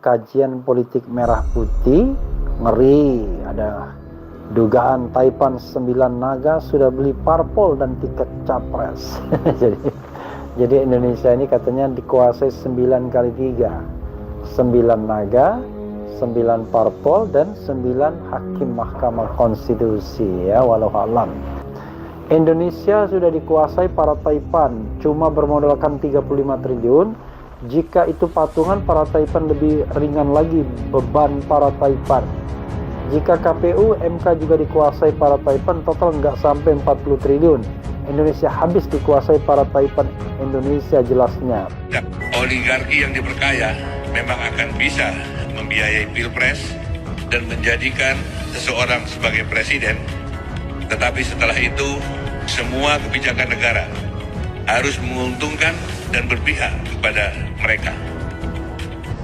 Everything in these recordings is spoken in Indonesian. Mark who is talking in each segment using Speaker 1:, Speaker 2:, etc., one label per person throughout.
Speaker 1: kajian politik merah putih, ngeri. Ada dugaan Taipan 9 naga sudah beli parpol dan tiket capres. jadi Indonesia ini katanya dikuasai 9 kali 3, 9 naga, 9 parpol, dan 9 hakim Mahkamah Konstitusi, ya, walau alam. Indonesia sudah dikuasai para Taipan, cuma bermodalkan 35 triliun. Jika itu patungan, para Taipan lebih ringan lagi beban para Taipan. Jika KPU, MK juga dikuasai para Taipan, total nggak sampai 40 triliun. Indonesia habis dikuasai para Taipan. Indonesia jelasnya.
Speaker 2: Oligarki yang diperkaya memang akan bisa membiayai pilpres dan menjadikan seseorang sebagai presiden. Tetapi setelah itu, semua kebijakan negara harus menguntungkan dan berpihak kepada mereka.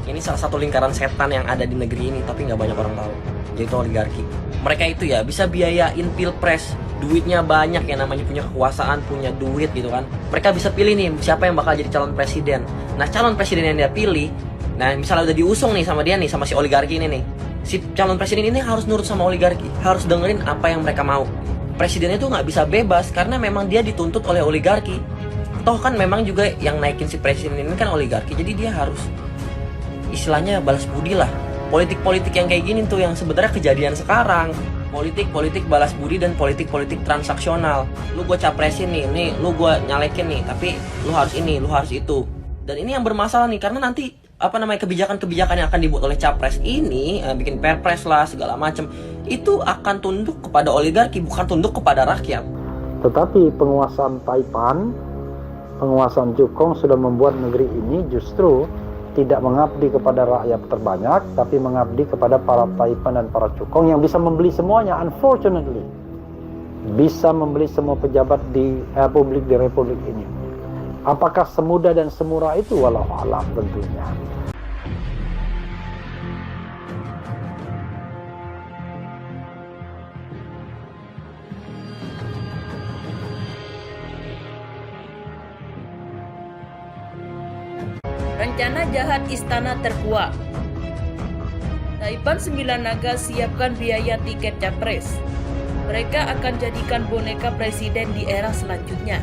Speaker 3: Ini salah satu lingkaran setan yang ada di negeri ini, tapi nggak banyak orang tahu, yaitu oligarki. Mereka itu ya bisa biayain pilpres, duitnya banyak, yang namanya punya kekuasaan, punya duit gitu kan. Mereka bisa pilih nih siapa yang bakal jadi calon presiden. Nah, calon presiden yang dia pilih, nah misalnya udah diusung nih sama dia nih, sama si oligarki ini nih, si calon presiden ini harus nurut sama oligarki, harus dengerin apa yang mereka mau. Presidennya itu nggak bisa bebas karena memang dia dituntut oleh oligarki. Toh kan memang juga yang naikin si presiden ini kan oligarki, jadi dia harus istilahnya balas budi lah. Politik-politik yang kayak gini tuh yang sebenarnya kejadian sekarang. Politik balas budi dan politik transaksional. Lu gue capresin nih, lu gue nyalekin nih, tapi lu harus ini, lu harus itu. Dan ini yang bermasalah nih, karena nanti kebijakan-kebijakan yang akan dibuat oleh capres ini, bikin perpres lah segala macam, itu akan tunduk kepada oligarki, bukan tunduk kepada rakyat.
Speaker 1: Tetapi penguasaan Taipan, penguasaan Cukong sudah membuat negeri ini justru tidak mengabdi kepada rakyat terbanyak, tapi mengabdi kepada para Taipan dan para Cukong yang bisa membeli semuanya. Unfortunately, bisa membeli semua pejabat di Republik ini. Apakah semudah dan semurah itu? Walau alam tentunya.
Speaker 4: Rencana jahat istana terkuak. Taipan 9 naga siapkan biaya tiket capres. Mereka akan jadikan boneka presiden di era selanjutnya.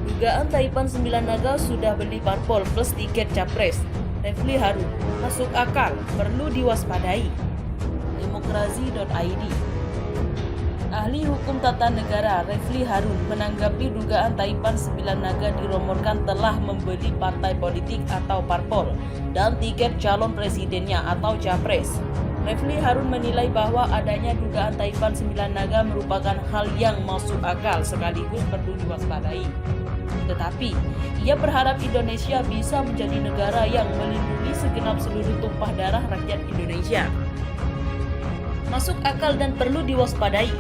Speaker 4: Dugaan Taipan 9 naga sudah beli parpol plus tiket capres. Refli Harun, masuk akal, perlu diwaspadai. Demokrasi.id. Ahli Hukum Tata Negara Refli Harun menanggapi dugaan Taipan 9 naga dirumorkan telah membeli partai politik atau parpol dan tiket calon presidennya atau capres. Refli Harun menilai bahwa adanya dugaan Taipan 9 naga merupakan hal yang masuk akal sekaligus perlu diwaspadai. Tetapi, ia berharap Indonesia bisa menjadi negara yang melindungi segenap seluruh tumpah darah rakyat Indonesia. Masuk akal dan perlu diwaspadai.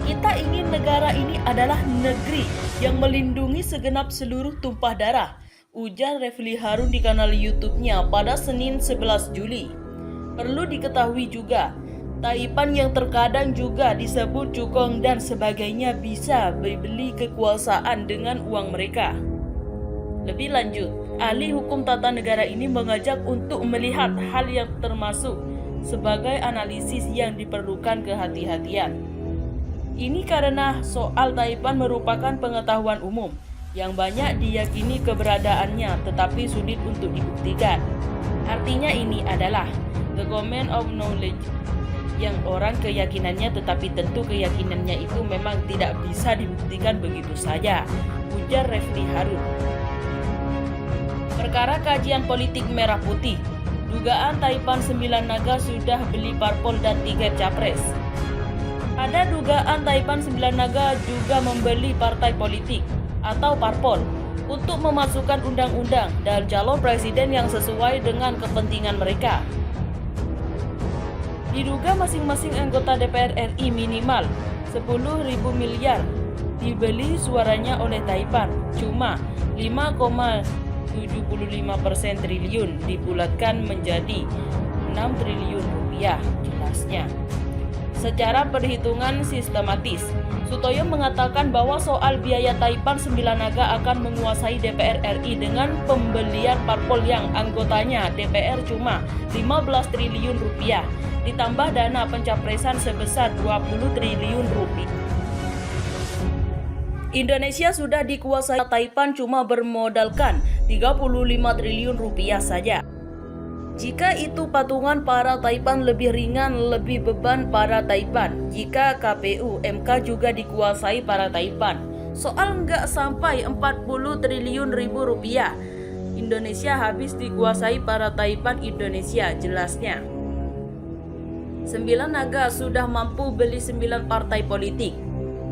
Speaker 4: Kita ingin negara ini adalah negeri yang melindungi segenap seluruh tumpah darah, ujar Refli Harun di kanal YouTube-nya pada Senin 11 Juli. Perlu diketahui juga, Taipan yang terkadang juga disebut Cukong dan sebagainya bisa beli kekuasaan dengan uang mereka. Lebih lanjut, ahli hukum tata negara ini mengajak untuk melihat hal yang termasuk sebagai analisis yang diperlukan kehati-hatian. Ini karena soal Taipan merupakan pengetahuan umum yang banyak diyakini keberadaannya tetapi sulit untuk dibuktikan. Artinya ini adalah the common of knowledge yang orang keyakinannya, tetapi tentu keyakinannya itu memang tidak bisa dibuktikan begitu saja, ujar Refli Harun. Perkara kajian politik merah putih, dugaan Taipan 9 naga sudah beli parpol dan tiket capres. Ada dugaan Taipan 9 naga juga membeli partai politik atau parpol untuk memasukkan undang-undang dan calon presiden yang sesuai dengan kepentingan mereka. Diduga masing-masing anggota DPR RI minimal 10.000 miliar dibeli suaranya oleh Taipan, cuma 5,75% triliun dibulatkan menjadi 6 triliun rupiah, jelasnya. Secara perhitungan sistematis, Sutoyo mengatakan bahwa soal biaya Taipan 9 Naga akan menguasai DPR RI dengan pembelian parpol yang anggotanya DPR cuma 15 triliun rupiah, ditambah dana pencapresan sebesar 20 triliun rupiah. Indonesia sudah dikuasai Taipan cuma bermodalkan 35 triliun rupiah saja. Jika itu patungan para Taipan lebih ringan, lebih beban para Taipan. Jika KPU, MK juga dikuasai para Taipan. Soal nggak sampai 40 triliun rupiah. Indonesia habis dikuasai para Taipan Indonesia, jelasnya. 9 Naga sudah mampu beli 9 partai politik.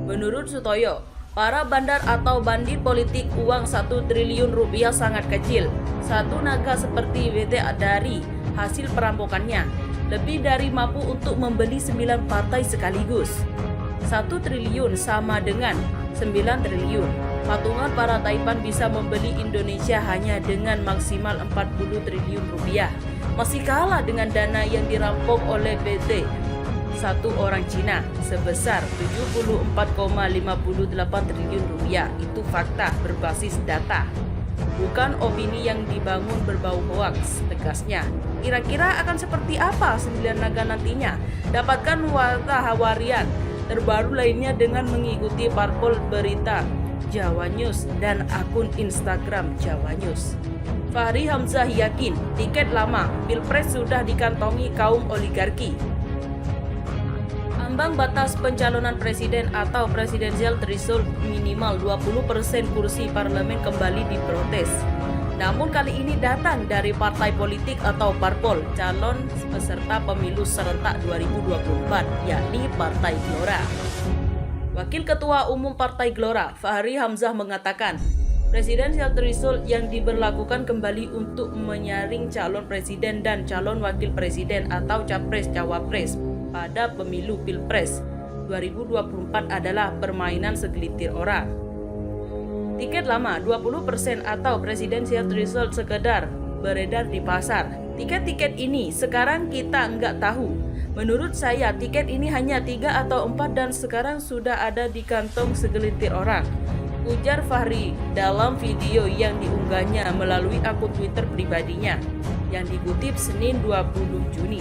Speaker 4: Menurut Sutoyo, para bandar atau bandit politik uang 1 triliun rupiah sangat kecil. 1 naga seperti WT dari hasil perampokannya lebih dari mampu untuk membeli 9 partai sekaligus. 1 triliun sama dengan 9 triliun. Patungan para Taipan bisa membeli Indonesia hanya dengan maksimal 40 triliun rupiah. Masih kalah dengan dana yang dirampok oleh PT satu orang Cina sebesar 74,58 triliun rupiah. Itu fakta berbasis data, bukan opini yang dibangun berbau hoaks, tegasnya. Kira-kira akan seperti apa 9 Naga nantinya? Dapatkan warta hawarian terbaru lainnya dengan mengikuti parpol berita Jawa News dan akun Instagram Jawa News. Fahri Hamzah yakin tiket lama Pilpres sudah dikantongi kaum oligarki. Ambang batas pencalonan presiden atau presidensial threshold minimal 20% kursi parlemen kembali diprotes. Namun kali ini datang dari partai politik atau parpol calon peserta pemilu serentak 2024, yakni Partai Gelora. Wakil Ketua Umum Partai Gelora, Fahri Hamzah mengatakan, presidensial threshold yang diberlakukan kembali untuk menyaring calon presiden dan calon wakil presiden atau capres-cawapres pada pemilu Pilpres 2024 adalah permainan segelintir orang. Tiket lama 20% atau presidensial threshold sekedar beredar di pasar. Tiket-tiket ini sekarang kita nggak tahu. Menurut saya tiket ini hanya 3 atau 4 dan sekarang sudah ada di kantong segelintir orang, ujar Fahri dalam video yang diunggahnya melalui akun Twitter pribadinya yang dikutip Senin 20 Juni.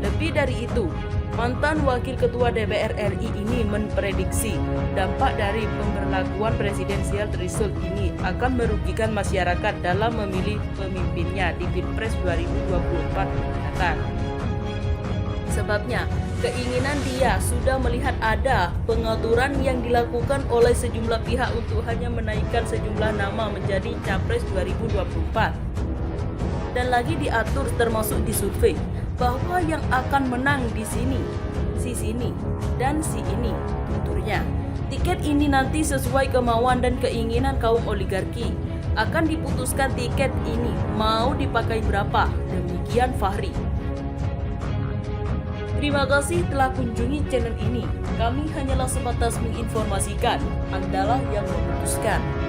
Speaker 4: Lebih dari itu, mantan Wakil Ketua DPR RI ini memprediksi dampak dari pemberlakuan presidensial threshold ini akan merugikan masyarakat dalam memilih pemimpinnya di Pilpres 2024 mendatang. Sebabnya, keinginan dia sudah melihat ada pengaturan yang dilakukan oleh sejumlah pihak untuk hanya menaikkan sejumlah nama menjadi Capres 2024. Dan lagi diatur termasuk di survei bahwa yang akan menang di sini, si sini, dan si ini, tuturnya. Tiket ini nanti sesuai kemauan dan keinginan kaum oligarki. Akan diputuskan tiket ini mau dipakai berapa, demikian Fahri. Terima kasih telah kunjungi channel ini. Kami hanyalah sebatas menginformasikan, Andalah yang memutuskan.